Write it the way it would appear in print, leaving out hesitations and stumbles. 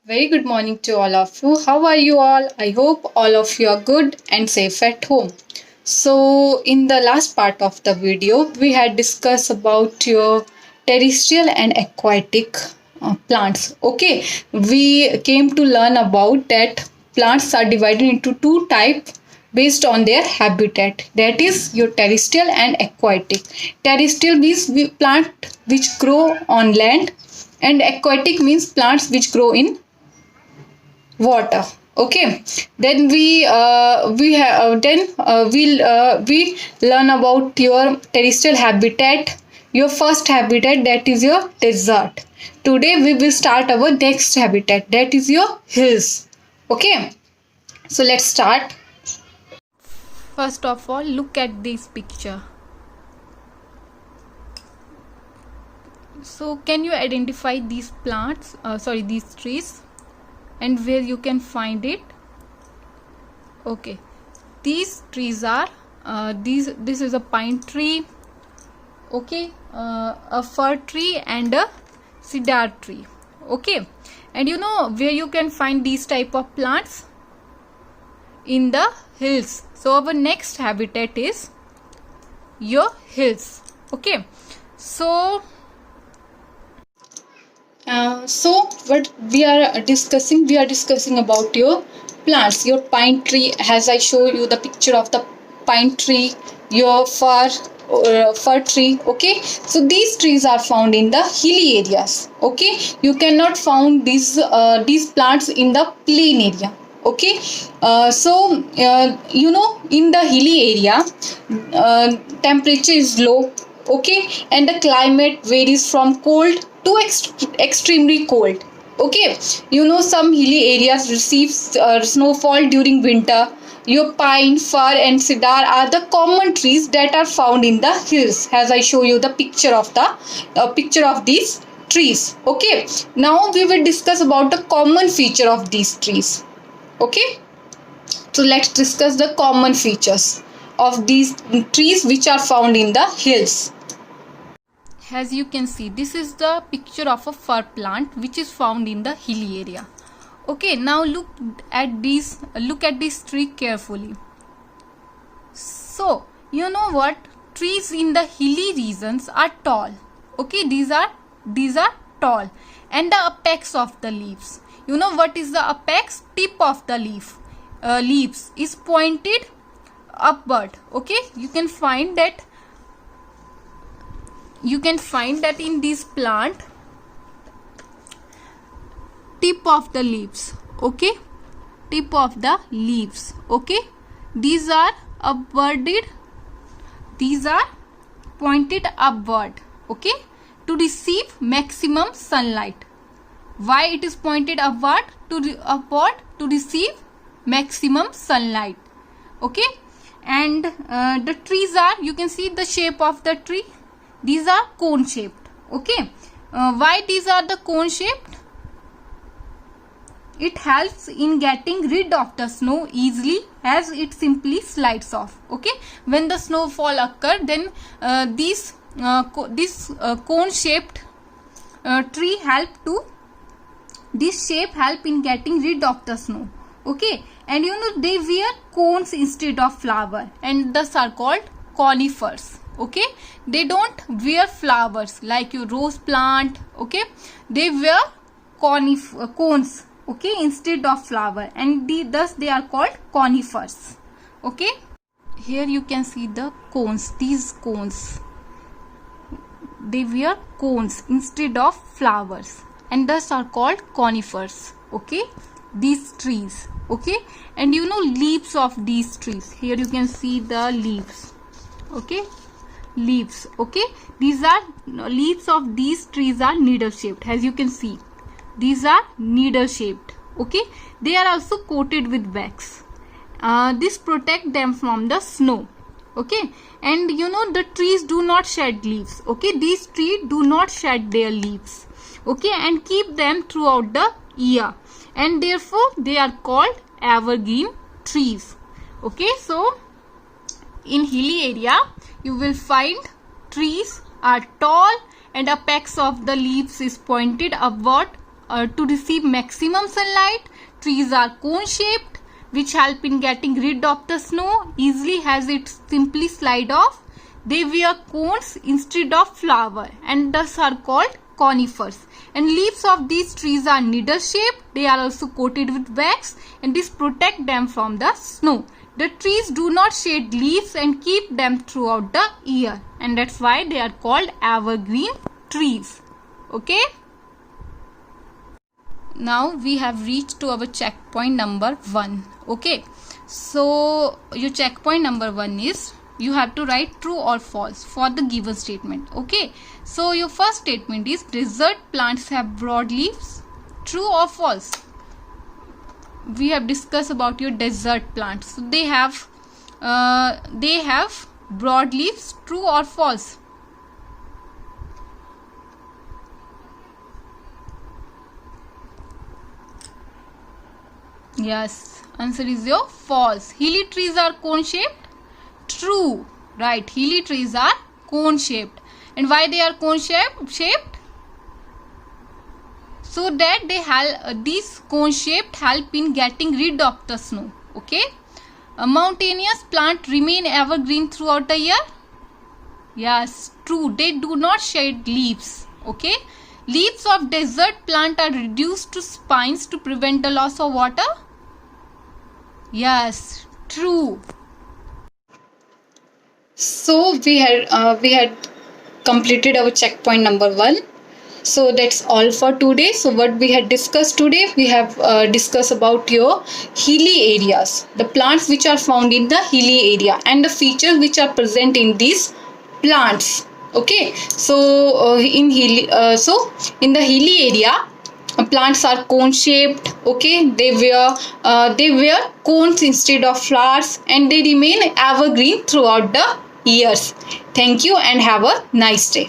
Very good morning to all of you. How are you all? I hope all of you are good and safe at home. So, in the last part of the video, we had discussed about your terrestrial and aquatic plants. Okay, we came to learn about that plants are divided into two types based on their habitat, that is your terrestrial and aquatic. Terrestrial means plant which grow on land, and aquatic means plants which grow in water. Okay, then we learn about your terrestrial habitat. Your first habitat, that is your desert. Today we will start our next habitat, that is your hills. Okay, so let's start. First of all, look at this picture. So can you identify these plants, these trees, and where you can find it? Okay, these trees are this is a pine tree, okay, a fir tree and a cedar tree. Okay, and you know where you can find these type of plants? In the hills. So our next habitat is your hills. Okay, so what we are discussing? We are discussing about your plants, your pine tree. As I show you the picture of the pine tree, your fir tree. Okay, so these trees are found in the hilly areas. Okay, you cannot find these plants in the plain area. Okay, in the hilly area, temperature is low. Okay, and the climate varies from cold to extremely cold. Okay, you know some hilly areas receive snowfall during winter. Your pine, fir, and cedar are the common trees that are found in the hills. As I show you the picture of these trees. Okay, now we will discuss about the common feature of these trees. Okay, so let's discuss the common features of these trees which are found in the hills. As you can see, this is the picture of a fir plant which is found in the hilly area. Okay, now look at this tree carefully. So you know what, trees in the hilly regions are tall. Okay, these are tall, and the apex of the leaves, you know what is the apex? Tip of the leaves is pointed upward. Okay, you can find that in this plant, tip of the leaves. Okay, tip of the leaves. Okay, these are upwarded, these are pointed upward. Okay, to receive maximum sunlight. Why it is pointed upward? To receive maximum sunlight. Okay, and the trees are, you can see the shape of the tree, these are cone shaped. Okay, why these are the cone shaped? It helps in getting rid of the snow easily, as it simply slides off. Okay, when the snowfall occur, then this cone shaped tree this shape help in getting rid of the snow. Okay, and you know they wear cones instead of flower, and thus are called conifers. Okay, they don't wear flowers like your rose plant. Okay, they wear cones. Okay, instead of flower, and thus they are called conifers. Okay, here you can see the cones. These cones, they wear cones instead of flowers, and thus are called conifers. Okay, these trees. Okay, and you know leaves of these trees, here you can see the leaves. Okay, leaves. Okay, these are leaves of these trees are needle shaped. As you can see, these are needle shaped. Okay, they are also coated with wax. This protect them from the snow. Okay, and you know the trees do not shed leaves. Okay, these trees do not shed their leaves. Okay, and keep them throughout the year, and therefore they are called evergreen trees. Okay, so in hilly area you will find trees are tall, and apex of the leaves is pointed to receive maximum sunlight. Trees are cone shaped, which help in getting rid of the snow easily as it simply slide off. They wear cones instead of flower and thus are called conifers. And leaves of these trees are needle shaped. They are also coated with wax and this protect them from the snow. The trees do not shed leaves and keep them throughout the year, and that's why they are called evergreen trees. Okay. Now we have reached to our checkpoint number 1. Okay. So your checkpoint number 1 is you have to write true or false for the given statement. Okay. So your first statement is desert plants have broad leaves. True or false? We have discussed about your desert plants. So they have broad leaves. True or false? Yes, answer is your false. Hilly trees are cone shaped. True. Right, hilly trees are cone shaped. And why they are cone shaped? So that these cone shaped help in getting rid of the snow. Okay. A mountainous plant remain evergreen throughout the year. Yes, true. They do not shed leaves. Okay. Leaves of desert plant are reduced to spines to prevent the loss of water. Yes, true. So we had completed our checkpoint number 1. So that's all for today. So what we had discussed today, we have discussed about your hilly areas, the plants which are found in the hilly area and the features which are present in these plants. Okay. So in the hilly area, plants are cone shaped. Okay. They wear cones instead of flowers and they remain evergreen throughout the years. Thank you and have a nice day.